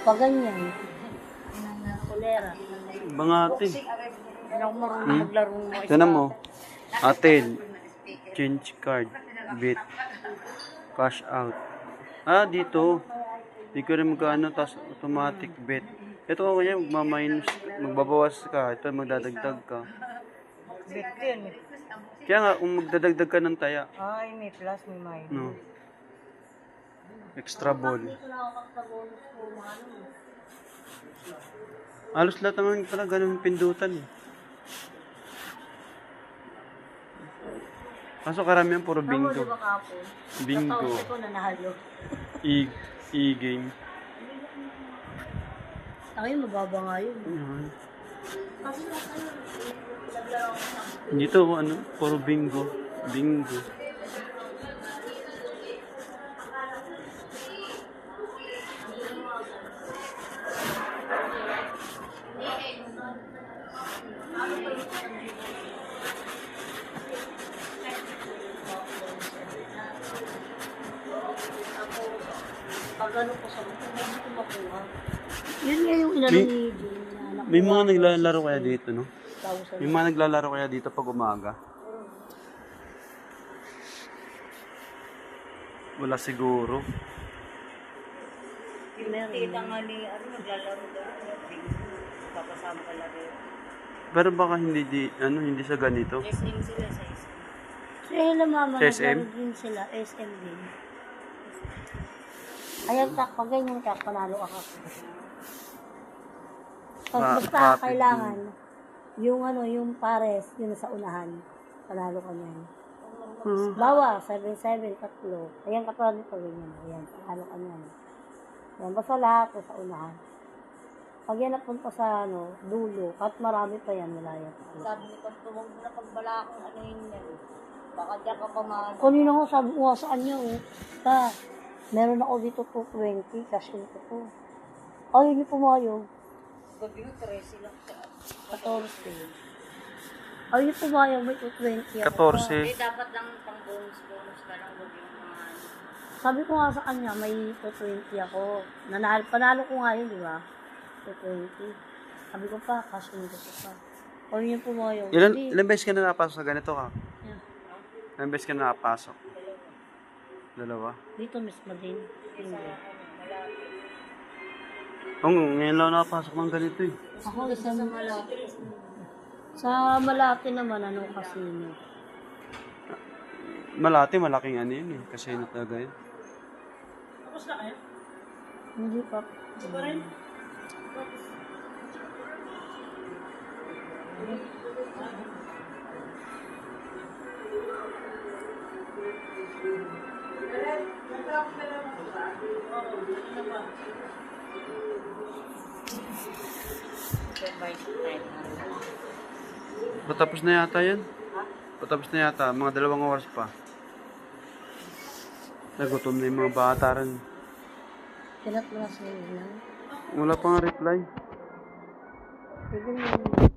Pag ganyan. Kulera. Bangati. Hindi ako marunong maglaro ng mga Tignan mo. Atin. Change card. Bit. Cash out. Ah, dito. Di ko rin magkano, tapos automatic bet. Ito ako kanya, magbabawas ka. Ito, magdadagdag ka. Bet din. Kaya nga, kung magdadagdag ka ng taya. Ay, may plus, may minus. No. Extra ball. Halos lahat naman pala ganun pindutan. Kaso karamihan puro bingo. Di ba kapon? Bingo. Nataon ko na nahalo. E-game. Ay, mababa nga yun. Yan. Dito ano, puro bingo. Bingo. Pag ano ko sa mga, hindi ko makuha. Yun nga yung inano ni Jane. May mga naglalaro kaya dito, no? 1,000. May mga naglalaro kaya dito pag umaga. Wala siguro. Yung tita nga ni, ano, naglalaro daw. Papasama ka lang rin. Pero baka hindi sa ganito. SM sila sa SM. Sila mama, Sa SM? naglaro din sila. SM din. Ayan, tak, pag ganyan tak, panalo ka kasi. Basta kailangan, yung ano, yung pares, yun sa unahan, panalo ka niyan. Bawa, 7-7, tatlo. Ayan, katulad nito, ganyan. Ayan, panalo ka niyan. Ayan, basta lahat sa unahan. Pag yan napunta sa ano, dulo, at marami pa yan, wala yan. Sabi ni Panto, huwag mo na pagbalakang ano yun yan. Baka diyan ka pamahal. Kanina ko sabi ko nga sa kanya, ta, meron ako dito 220, cash in ko po. Ayaw niyo pumayog. Gabi mo, 13 lang siya. 14. Ayaw niyo pumayog, may 220 ako. 14. Eh, dapat lang pang bonus ka lang, huwag yung mga ano. Sabi ko nga sa kanya, may 220 ako. Panalo ko nga yun, di ba? 220. Sabi ko pa, cash in ko pa. Ayaw niyo pumayog. Ilan beses ka na napasok sa ganito ka? Yeah. Ilan beses ka na napasok? Dalawa. Dito mismo din. Hindi. Ngayon lang nakapasok ng ganito eh. Ako isa sa Malate. Sa Malate naman, ano casino. Malati, malaking ano yun eh. Kasi ano talaga yun. Tapos na kayo? Hindi pa. Iba rin? Patapos na yata yan. Patapos na yata. Mga 2 oras pa. Nagutom na yung mga bata rin. Tinat mo na sa inyo. Wala pang reply. Sige mo.